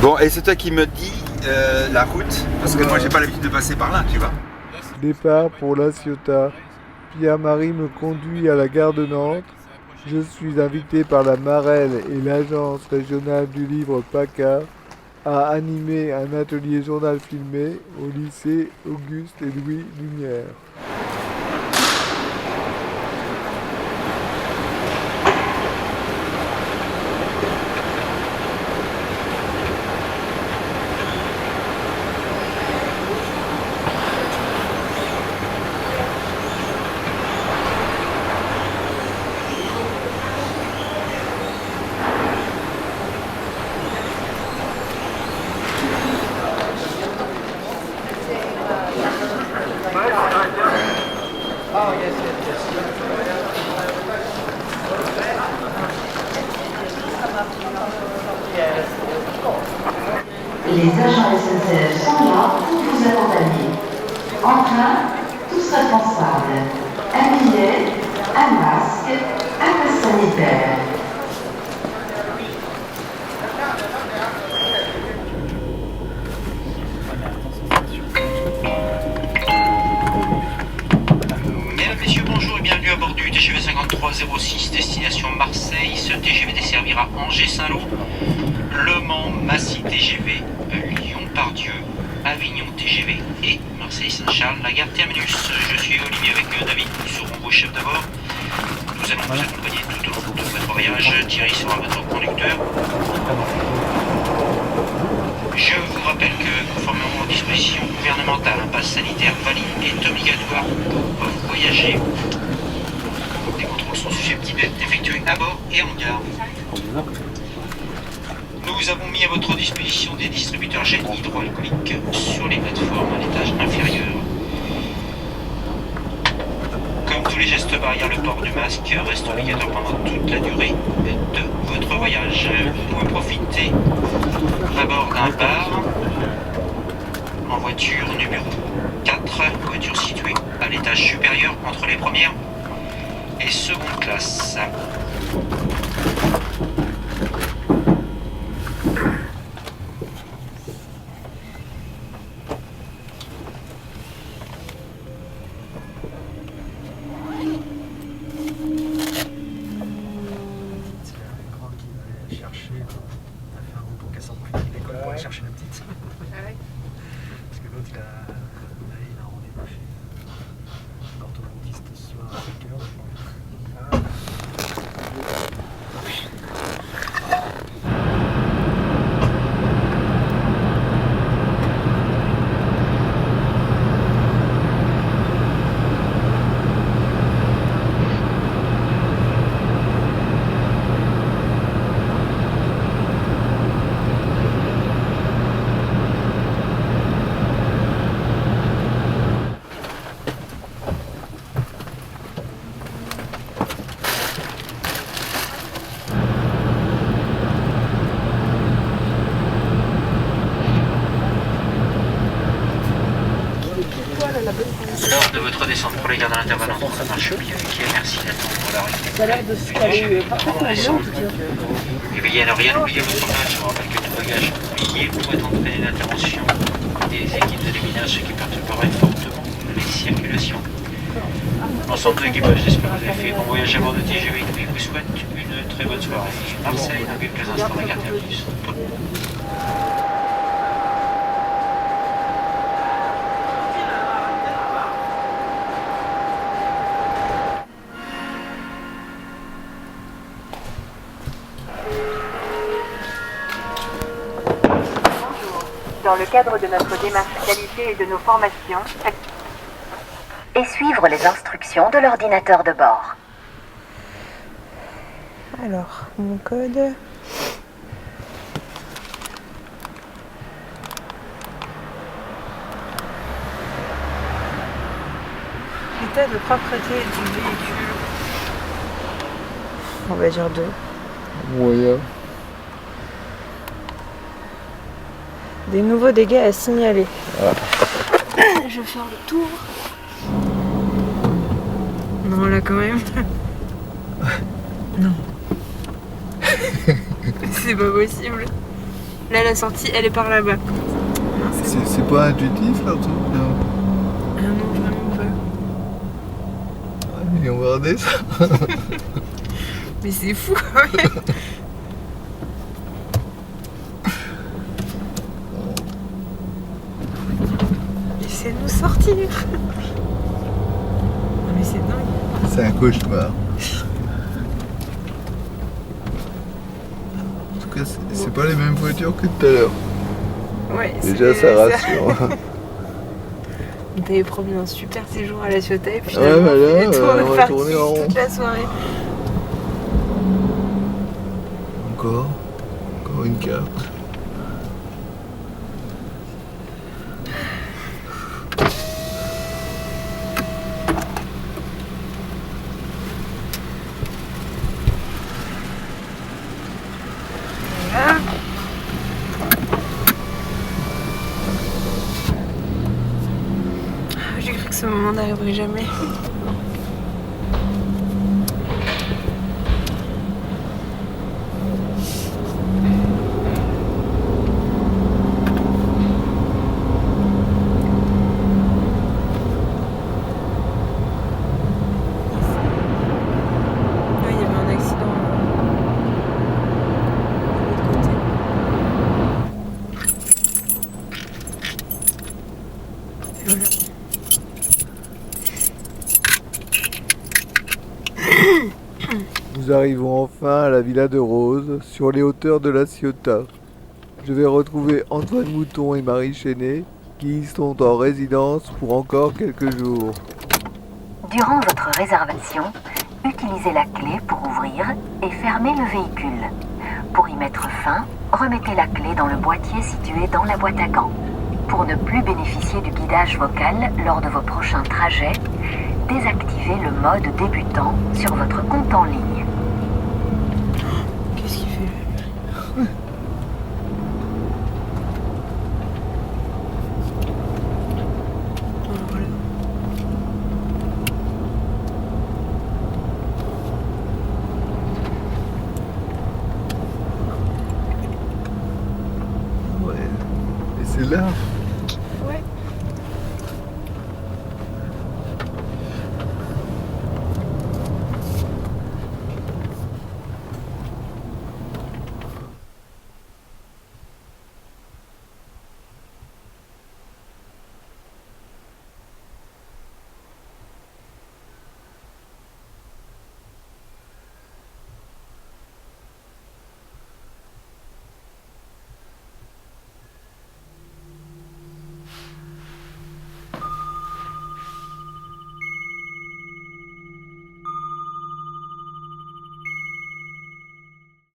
Bon, et c'est toi qui me dis la route, parce que moi j'ai pas l'habitude de passer par là, tu vois. Départ pour La Ciotat. Pierre-Marie me conduit à la gare de Nantes. Je suis invité par la Marelle et l'Agence régionale du livre PACA à animer un atelier journal filmé au lycée Auguste et Louis Lumière. Les agents SNCF sont là pour vous accompagner. En train, tous responsables. Un billet, un masque, un passe sanitaire. Mesdames, Messieurs, bonjour et bienvenue à bord du TGV 5306 destination Marseille. Ce TGV desservira Angers-Saint-Lô, Le Mans, Massy TGV, Lyon-Pardieu, Avignon TGV et Marseille-Saint-Charles, la gare terminus. Je suis Olivier avec David, nous serons vos chefs d'abord. Nous allons vous accompagner tout au long de votre voyage. Thierry sera votre conducteur. Je vous rappelle que, conformément aux dispositions gouvernementales, un pass sanitaire valide est obligatoire pour voyager. Des contrôles sont susceptibles d'être effectués à bord et en gare. Nous avons mis à votre disposition des distributeurs gel hydroalcooliques sur les plateformes à l'étage inférieur. Comme tous les gestes barrières, le port du masque reste obligatoire pendant toute la durée de votre voyage. Vous pouvez profiter à bord d'un bar en voiture numéro 4, voiture située à l'étage supérieur entre les premières et seconde classes. Chercher la petite. Parce que l'autre, il a rendez-vous chez l'orthodontiste ce soir à 5h. Lors de votre descente pour les gares de l'intervalle entre Marchepied et merci d'attendre l'arrivée. Ça a l'air de se caler parfaitement bien, en tout cas. Et veuillez ne rien oublier votre bagage. Je vous rappelle que tout bagage oublié pourrait entraîner l'intervention des équipes de déminage, ce qui perturberait fortement les circulations. L'ensemble de l'équipage, j'espère que vous avez fait bon voyage à bord de TGV et vous souhaite une très bonne soirée. Marseille, dans quelques instants, la gare terminus. Dans le cadre de notre démarche qualité et de nos formations, Et suivre les instructions de l'ordinateur de bord. Alors, mon code. État de propreté du véhicule. On va dire 2. Moyen. Des nouveaux dégâts à signaler. Je vais faire le tour. Non, là quand même. Non. C'est pas possible. Là, la sortie, elle est par là-bas. C'est pas intuitif là, tout non. Ah non, vraiment pas. Ah, mais on va regarder ça. Mais c'est fou quand même. Laissez-nous sortir. Non mais c'est dingue. C'est un cauchemar. En tout cas, c'est pas les mêmes voitures que tout à l'heure. Ouais, Déjà, ça rassure. On t'avait promis un super séjour à La Ciotat et puis Ouais, bah là, on on est va parti tourner en rond. toute la soirée. Encore une carte. Voilà. J'ai cru que ce moment n'arriverait jamais. Ouais, il y avait un accident de l'autre côté. Et voilà. Nous arrivons enfin à la Villa de Rose, sur les hauteurs de La Ciotat. Je vais retrouver Antoine Mouton et Marie Chenet, qui y sont en résidence pour encore quelques jours. Durant votre réservation, utilisez la clé pour ouvrir et fermer le véhicule. Pour y mettre fin, remettez la clé dans le boîtier situé dans la boîte à gants. Pour ne plus bénéficier du guidage vocal lors de vos prochains trajets, désactivez le mode débutant sur votre compte en ligne. Qu'est-ce qu'il fait? Voilà. Ouais. Et c'est là